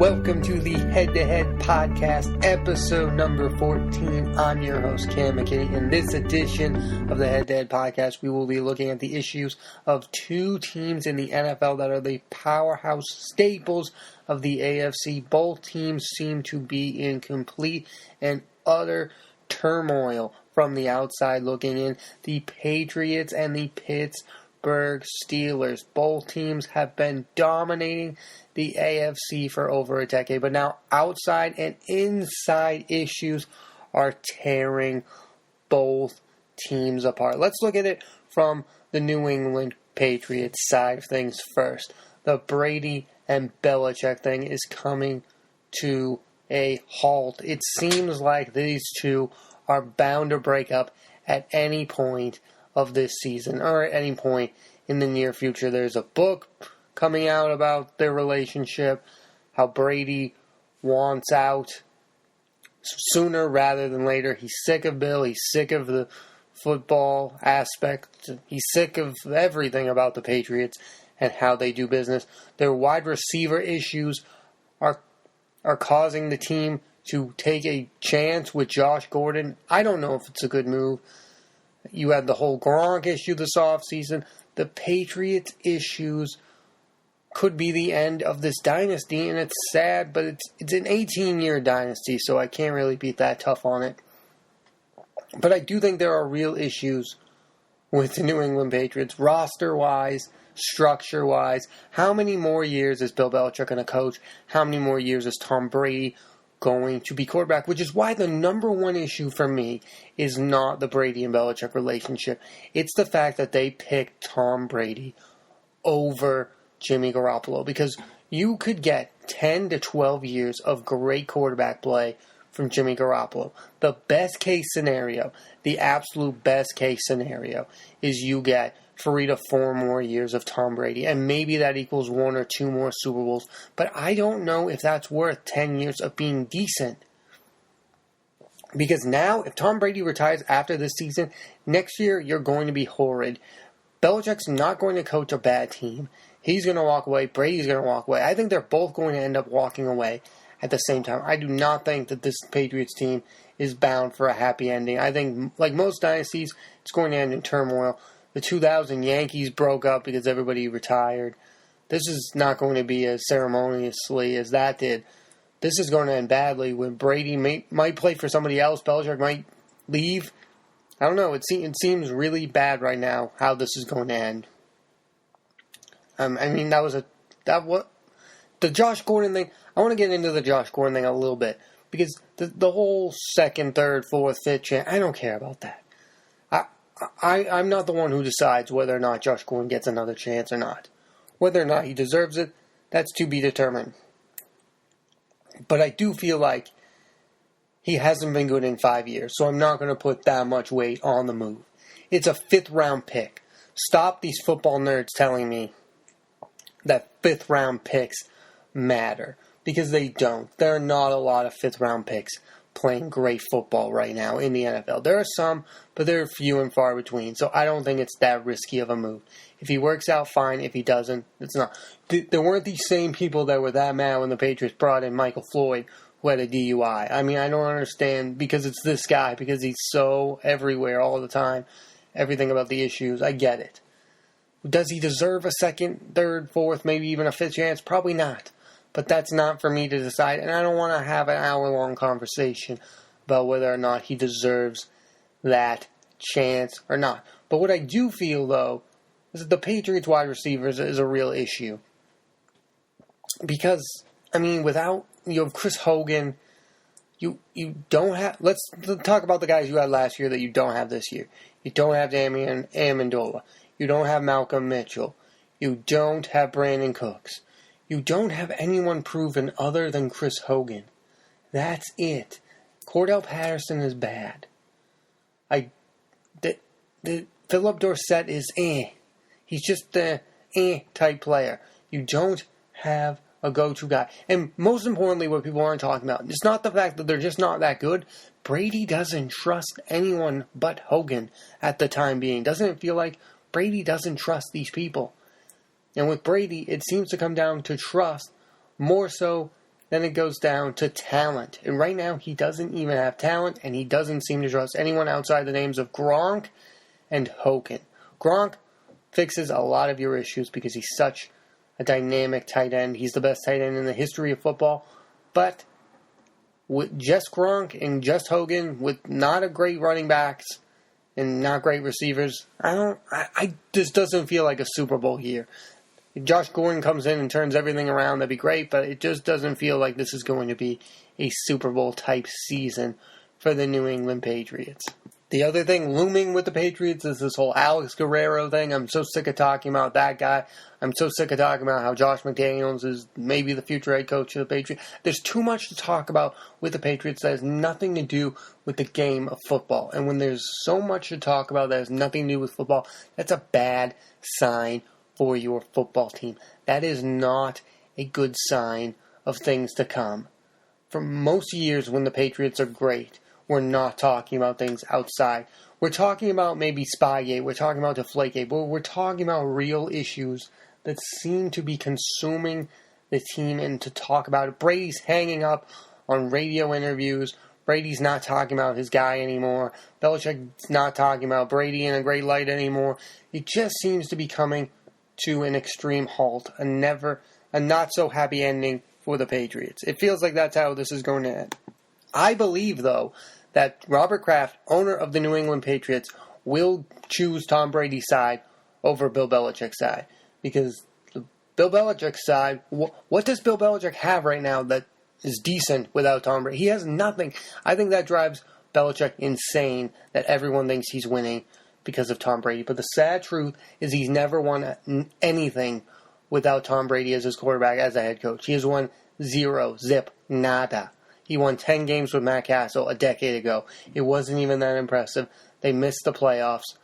Welcome to the Head to Head Podcast, episode number 14. I'm your host, Cam McKinney. In this edition of the Head to Head Podcast, we will be looking at the issues of two teams in the NFL that are the powerhouse staples of the AFC. Both teams seem to be in complete and utter turmoil from the outside looking in. The Patriots and the Pittsburgh Steelers. Both teams have been dominating the AFC for over a decade, but now outside and inside issues are tearing both teams apart. Let's look at it from the New England Patriots side of things first. The Brady and Belichick thing is coming to a halt. It seems like these two are bound to break up at any point of this season or at any point in the near future. There's a book coming out about their relationship, how Brady wants out sooner rather than later. He's sick of Bill. He's sick of the football aspect. He's sick of everything about the Patriots and how they do business. Their wide receiver issues are causing the team to take a chance with Josh Gordon. I don't know if it's a good move. You had the whole Gronk issue this offseason. The Patriots issues could be the end of this dynasty, and it's sad, but it's an 18-year dynasty, so I can't really be that tough on it. But I do think there are real issues with the New England Patriots, roster-wise, structure-wise. How many more years is Bill Belichick going to coach? How many more years is Tom Brady going to be quarterback? Which is why the number one issue for me is not the Brady and Belichick relationship. It's the fact that they picked Tom Brady over Jimmy Garoppolo, because you could get 10 to 12 years of great quarterback play from Jimmy Garoppolo. The best case scenario, the absolute best case scenario, is you get 3 to 4 more years of Tom Brady, and maybe that equals 1 or 2 more Super Bowls, but I don't know if that's worth 10 years of being decent. Because now, if Tom Brady retires after this season, next year you're going to be horrid. Belichick's not going to coach a bad team. He's going to walk away. Brady's going to walk away. I think they're both going to end up walking away at the same time. I do not think that this Patriots team is bound for a happy ending. I think, like most dynasties, it's going to end in turmoil. The 2000 Yankees broke up because everybody retired. This is not going to be as ceremoniously as that did. This is going to end badly when Brady might play for somebody else. Belichick might leave. I don't know. It seems really bad right now how this is going to end. The Josh Gordon thing. I want to get into the Josh Gordon thing a little bit because the whole second, third, fourth, fifth chance. I don't care about that. I'm not the one who decides whether or not Josh Gordon gets another chance or not. Whether or not he deserves it, that's to be determined. But I do feel like he hasn't been good in 5 years, so I'm not going to put that much weight on the move. It's a 5th round pick. Stop these football nerds telling me that 5th round picks matter, because they don't. There are not a lot of 5th round picks playing great football right now in the NFL. There are some, but they're few and far between, so I don't think it's that risky of a move. If he works out, fine. If he doesn't, it's not. There weren't these same people that were that mad when the Patriots brought in Michael Floyd, who had a DUI. I mean, I don't understand, because it's this guy, because he's so everywhere all the time, everything about the issues. I get it. Does he deserve a second, third, fourth, maybe even a 5th chance? Probably not. But that's not for me to decide, and I don't want to have an hour-long conversation about whether or not he deserves that chance or not. But what I do feel, though, is that the Patriots wide receivers is a real issue. Because, without, you have Chris Hogan, you don't have, let's talk about the guys you had last year that you don't have this year. You don't have Damian Amendola. You don't have Malcolm Mitchell. You don't have Brandon Cooks. You don't have anyone proven other than Chris Hogan. That's it. Cordell Patterson is bad. Philip Dorsett is He's just the type player. You don't have a go-to guy. And most importantly, what people aren't talking about, it's not the fact that they're just not that good. Brady doesn't trust anyone but Hogan at the time being. Doesn't it feel like Brady doesn't trust these people? And with Brady, it seems to come down to trust more so then it goes down to talent. And right now, he doesn't even have talent, and he doesn't seem to trust anyone outside the names of Gronk and Hogan. Gronk fixes a lot of your issues because he's such a dynamic tight end. He's the best tight end in the history of football. But with just Gronk and just Hogan, with not a great running backs and not great receivers, I this doesn't feel like a Super Bowl year. If Josh Gordon comes in and turns everything around, that'd be great, but it just doesn't feel like this is going to be a Super Bowl type season for the New England Patriots. The other thing looming with the Patriots is this whole Alex Guerrero thing. I'm so sick of talking about that guy. I'm so sick of talking about how Josh McDaniels is maybe the future head coach of the Patriots. There's too much to talk about with the Patriots that has nothing to do with the game of football. And when there's so much to talk about that has nothing to do with football, that's a bad sign for your football team. That is not a good sign of things to come. For most years when the Patriots are great, we're not talking about things outside. We're talking about maybe Spygate. We're talking about Deflategate. But we're talking about real issues that seem to be consuming the team and to talk about it. Brady's hanging up on radio interviews. Brady's not talking about his guy anymore. Belichick's not talking about Brady in a great light anymore. It just seems to be coming to an extreme halt. A not so happy ending for the Patriots. It feels like that's how this is going to end. I believe, though, that Robert Kraft, owner of the New England Patriots, will choose Tom Brady's side over Bill Belichick's side. Because the Bill Belichick's side, what does Bill Belichick have right now that is decent without Tom Brady? He has nothing. I think that drives Belichick insane that everyone thinks he's winning because of Tom Brady. But the sad truth is he's never won anything without Tom Brady as his quarterback, as a head coach. He has won zero, zip, nada. He won 10 games with Matt Castle a decade ago. It wasn't even that impressive. They missed the playoffs.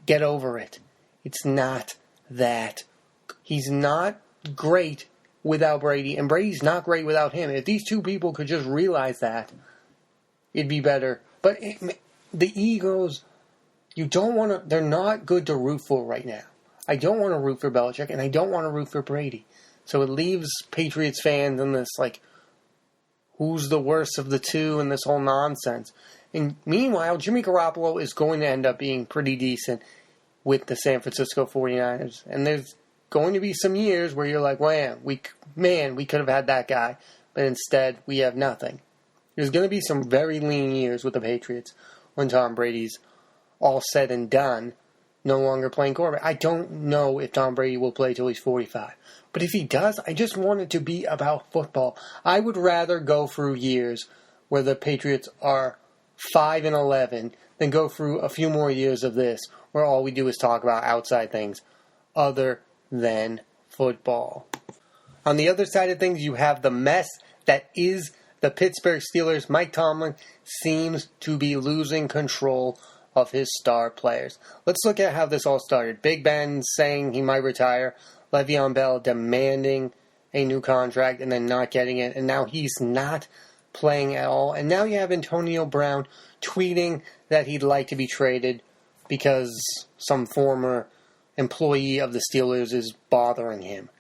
Get over it. It's not that. He's not great without Brady, and Brady's not great without him. If these two people could just realize that, it'd be better. But the egos, they're not good to root for right now. I don't want to root for Belichick, and I don't want to root for Brady. So it leaves Patriots fans in this, who's the worst of the two and this whole nonsense. And meanwhile, Jimmy Garoppolo is going to end up being pretty decent with the San Francisco 49ers. And there's going to be some years where you're like, we could have had that guy. But instead, we have nothing. There's going to be some very lean years with the Patriots when Tom Brady's all said and done, no longer playing quarterback. I don't know if Tom Brady will play till he's 45. But if he does, I just want it to be about football. I would rather go through years where the Patriots are 5-11 than go through a few more years of this where all we do is talk about outside things other than football. On the other side of things, you have the mess that is the Pittsburgh Steelers. Mike Tomlin seems to be losing control of his star players. Let's look at how this all started. Big Ben saying he might retire. Le'Veon Bell demanding a new contract and then not getting it. And now he's not playing at all. And now you have Antonio Brown tweeting that he'd like to be traded because some former employee of the Steelers is bothering him.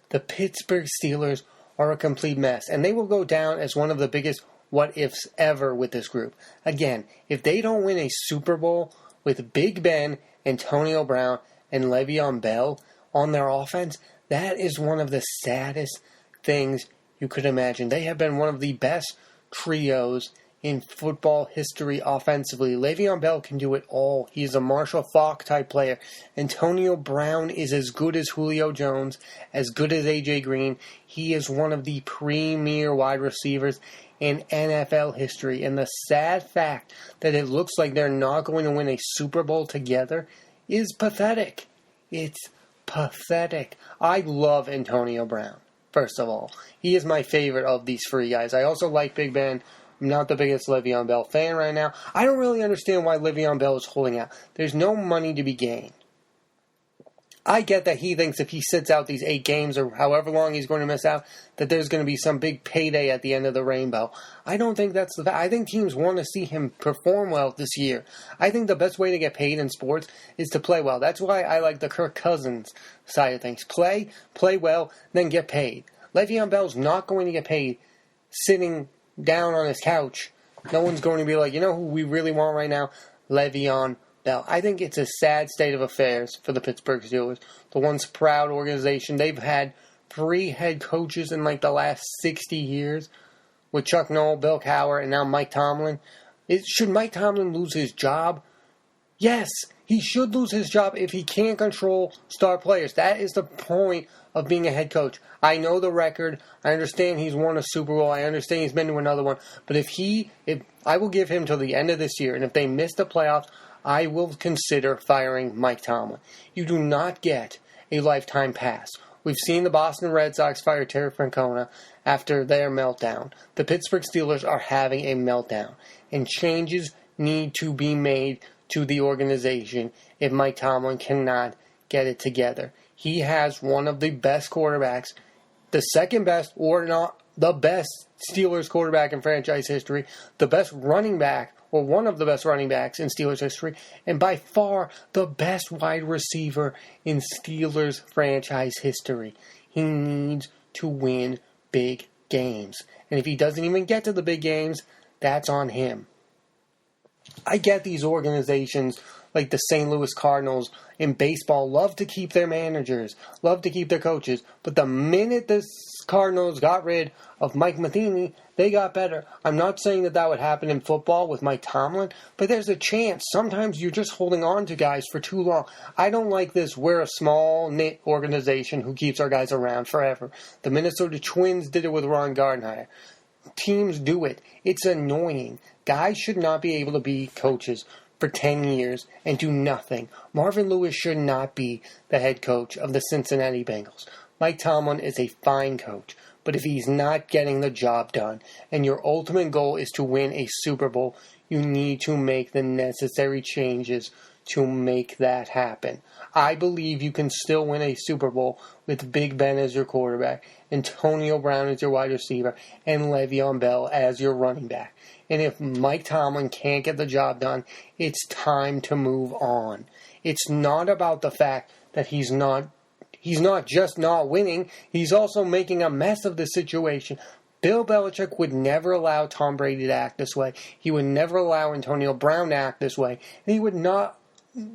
The Pittsburgh Steelers are a complete mess. And they will go down as one of the biggest what-ifs ever with this group. Again, if they don't win a Super Bowl with Big Ben, Antonio Brown, and Le'Veon Bell on their offense, that is one of the saddest things you could imagine. They have been one of the best trios in football history offensively. Le'Veon Bell can do it all. He's a Marshall Faulk type player. Antonio Brown is as good as Julio Jones, as good as A.J. Green. He is one of the premier wide receivers in NFL history. And the sad fact that it looks like they're not going to win a Super Bowl together is pathetic. It's pathetic. I love Antonio Brown, first of all. He is my favorite of these three guys. I also like Big Ben. I'm not the biggest Le'Veon Bell fan right now. I don't really understand why Le'Veon Bell is holding out. There's no money to be gained. I get that he thinks if he sits out these 8 games or however long he's going to miss out, that there's going to be some big payday at the end of the rainbow. I don't think that's the fact. I think teams want to see him perform well this year. I think the best way to get paid in sports is to play well. That's why I like the Kirk Cousins side of things. Play well, then get paid. Le'Veon Bell's not going to get paid sitting down on his couch. No one's going to be like, you know who we really want right now? Le'Veon Bell. I think it's a sad state of affairs for the Pittsburgh Steelers. The once proud organization. They've had 3 head coaches in like the last 60 years with Chuck Noll, Bill Cowher, and now Mike Tomlin. Should Mike Tomlin lose his job? Yes, he should lose his job if he can't control star players. That is the point of being a head coach. I know the record. I understand he's won a Super Bowl. I understand he's been to another one. But if I will give him till the end of this year, and if they miss the playoffs, I will consider firing Mike Tomlin. You do not get a lifetime pass. We've seen the Boston Red Sox fire Terry Francona after their meltdown. The Pittsburgh Steelers are having a meltdown, and changes need to be made to the organization if Mike Tomlin cannot get it together. He has one of the best quarterbacks, the second best or not the best Steelers quarterback in franchise history, the best running back or one of the best running backs in Steelers history, and by far the best wide receiver in Steelers franchise history. He needs to win big games. And if he doesn't even get to the big games, that's on him. I get these organizations like the St. Louis Cardinals in baseball love to keep their managers, love to keep their coaches, but the minute the Cardinals got rid of Mike Matheny, they got better. I'm not saying that would happen in football with Mike Tomlin, but there's a chance. Sometimes you're just holding on to guys for too long. I don't like this. We're a small knit organization who keeps our guys around forever. The Minnesota Twins did it with Ron Gardenhire. Teams do it. It's annoying. Guys should not be able to be coaches for 10 years and do nothing. Marvin Lewis should not be the head coach of the Cincinnati Bengals. Mike Tomlin is a fine coach, but if he's not getting the job done and your ultimate goal is to win a Super Bowl, you need to make the necessary changes to make that happen. I believe you can still win a Super Bowl with Big Ben as your quarterback, Antonio Brown as your wide receiver, and Le'Veon Bell as your running back. And if Mike Tomlin can't get the job done, it's time to move on. It's not about the fact that he's not just not winning, he's also making a mess of the situation. Bill Belichick would never allow Tom Brady to act this way. He would never allow Antonio Brown to act this way. And he would not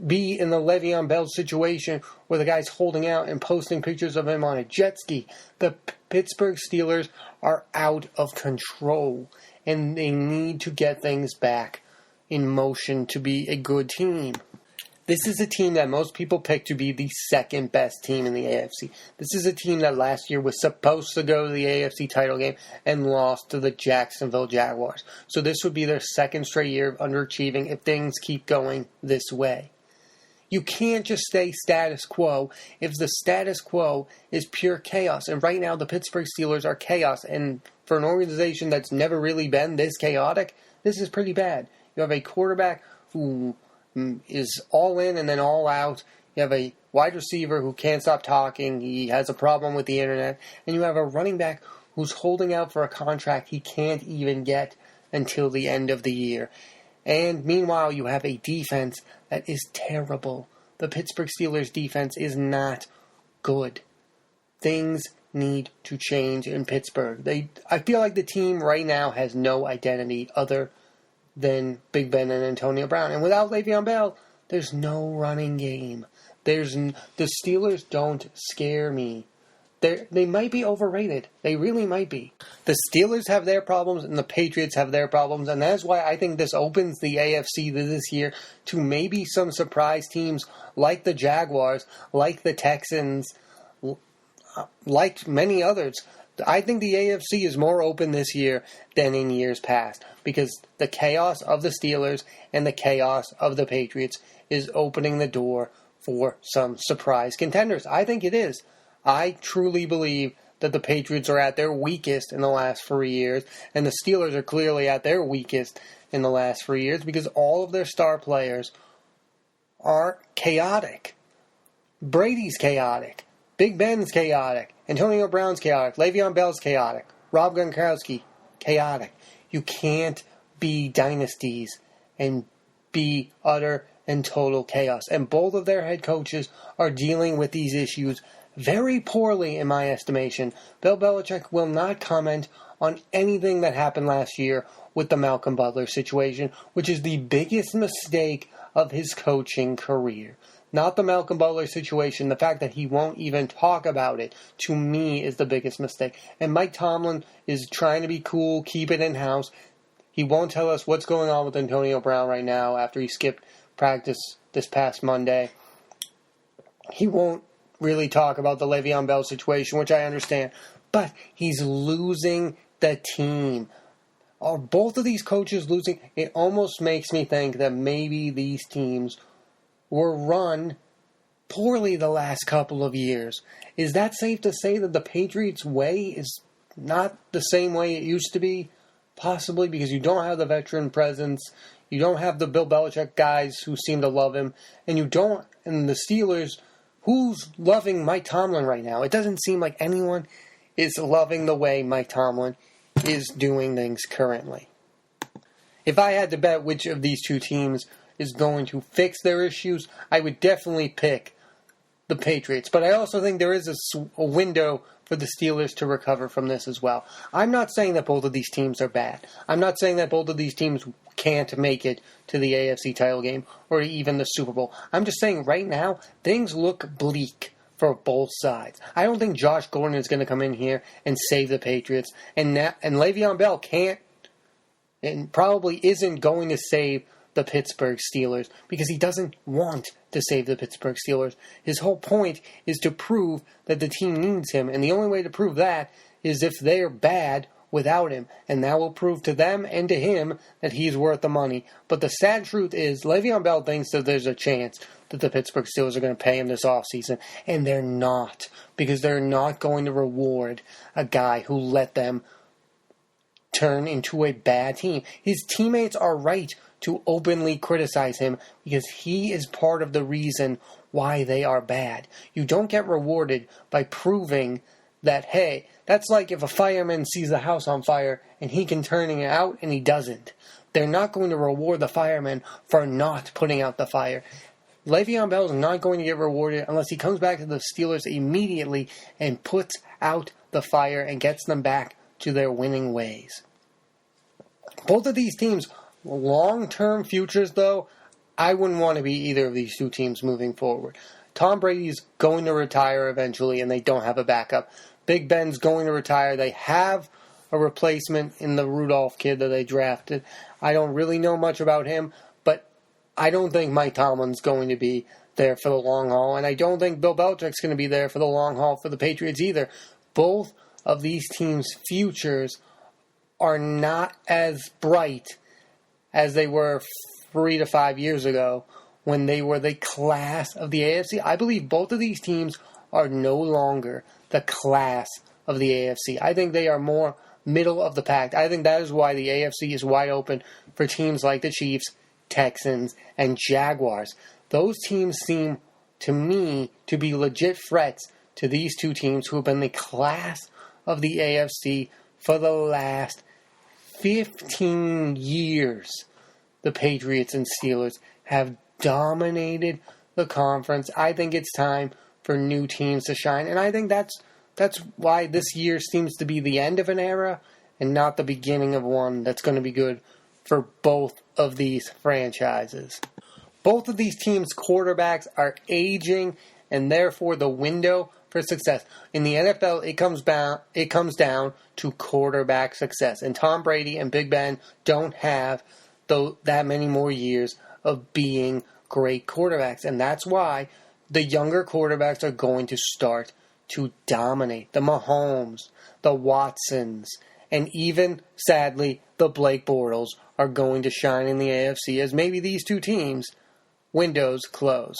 be in the Le'Veon Bell situation where the guy's holding out and posting pictures of him on a jet ski. The Pittsburgh Steelers are out of control, and they need to get things back in motion to be a good team. This is a team that most people pick to be the second best team in the AFC. This is a team that last year was supposed to go to the AFC title game and lost to the Jacksonville Jaguars. So this would be their second straight year of underachieving if things keep going this way. You can't just stay status quo if the status quo is pure chaos. And right now the Pittsburgh Steelers are chaos. And for an organization that's never really been this chaotic, this is pretty bad. You have a quarterback who is all in and then all out. You have a wide receiver who can't stop talking. He has a problem with the internet. And you have a running back who's holding out for a contract he can't even get until the end of the year. And meanwhile, you have a defense that is terrible. The Pittsburgh Steelers defense is not good. Things need to change in Pittsburgh. I feel like the team right now has no identity other than Big Ben and Antonio Brown. And without Le'Veon Bell, there's no running game. The Steelers don't scare me. They might be overrated. They really might be. The Steelers have their problems and the Patriots have their problems, and that's why I think this opens the AFC this year to maybe some surprise teams like the Jaguars, like the Texans, like many others. I think the AFC is more open this year than in years past because the chaos of the Steelers and the chaos of the Patriots is opening the door for some surprise contenders. I think it is. I truly believe that the Patriots are at their weakest in the last 3 years, and the Steelers are clearly at their weakest in the last 3 years because all of their star players are chaotic. Brady's chaotic. Big Ben's chaotic. Antonio Brown's chaotic. Le'Veon Bell's chaotic. Rob Gronkowski, chaotic. You can't be dynasties and be utter and total chaos. And both of their head coaches are dealing with these issues very poorly, in my estimation. Bill Belichick will not comment on anything that happened last year with the Malcolm Butler situation, which is the biggest mistake of his coaching career. Not the Malcolm Butler situation. The fact that he won't even talk about it, to me, is the biggest mistake. And Mike Tomlin is trying to be cool, keep it in-house. He won't tell us what's going on with Antonio Brown right now after he skipped practice this past Monday. He won't really talk about the Le'Veon Bell situation, which I understand. But he's losing the team. Are both of these coaches losing? It almost makes me think that maybe these teams were run poorly the last couple of years. Is that safe to say that the Patriots' way is not the same way it used to be? Possibly because you don't have the veteran presence, you don't have the Bill Belichick guys who seem to love him, and the Steelers, who's loving Mike Tomlin right now? It doesn't seem like anyone is loving the way Mike Tomlin is doing things currently. If I had to bet which of these two teams is going to fix their issues, I would definitely pick the Patriots. But I also think there is a window for the Steelers to recover from this as well. I'm not saying that both of these teams are bad. I'm not saying that both of these teams can't make it to the AFC title game or even the Super Bowl. I'm just saying right now, things look bleak for both sides. I don't think Josh Gordon is going to come in here and save the Patriots. And Le'Veon Bell can't and probably isn't going to save the Pittsburgh Steelers because he doesn't want to save the Pittsburgh Steelers. His whole point is to prove that the team needs him, and the only way to prove that is if they're bad without him, and that will prove to them and to him that he's worth the money. But the sad truth is Le'Veon Bell thinks that there's a chance that the Pittsburgh Steelers are going to pay him this offseason, and they're not, because they're not going to reward a guy who let them turn into a bad team. His teammates are right to openly criticize him because he is part of the reason why they are bad. You don't get rewarded by proving that, hey, that's like if a fireman sees a house on fire and he can turn it out and he doesn't. They're not going to reward the fireman for not putting out the fire. Le'Veon Bell is not going to get rewarded unless he comes back to the Steelers immediately and puts out the fire and gets them back to their winning ways. Both of these teams, long-term futures, though, I wouldn't want to be either of these two teams moving forward. Tom Brady's going to retire eventually, and they don't have a backup. Big Ben's going to retire. They have a replacement in the Rudolph kid that they drafted. I don't really know much about him, but I don't think Mike Tomlin's going to be there for the long haul, and I don't think Bill Belichick's going to be there for the long haul for the Patriots either. Both of these teams' futures are not as bright as they were 3 to 5 years ago when they were the class of the AFC. I believe both of these teams are no longer the class of the AFC. I think they are more middle of the pack. I think that is why the AFC is wide open for teams like the Chiefs, Texans, and Jaguars. Those teams seem, to me, to be legit threats to these two teams who have been the class of the AFC for the last 15 years. The Patriots and Steelers have dominated the conference. I think it's time for new teams to shine, and I think that's why this year seems to be the end of an era and not the beginning of one that's going to be good for both of these franchises. Both of these teams' quarterbacks are aging, and therefore the window for success in the NFL, it comes down to quarterback success. And Tom Brady and Big Ben don't have that many more years of being great quarterbacks. And that's why the younger quarterbacks are going to start to dominate. The Mahomes, the Watsons, and even, sadly, the Blake Bortles are going to shine in the AFC as maybe these two teams' windows close.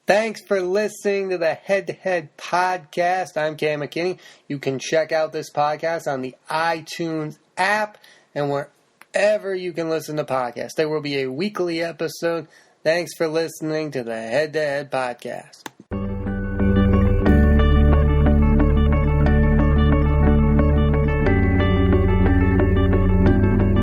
Thanks for listening to the Head to Head podcast. I'm Cam McKinney. You can check out this podcast on the iTunes app and wherever you can listen to podcasts. There will be a weekly episode. Thanks for listening to the Head to Head podcast.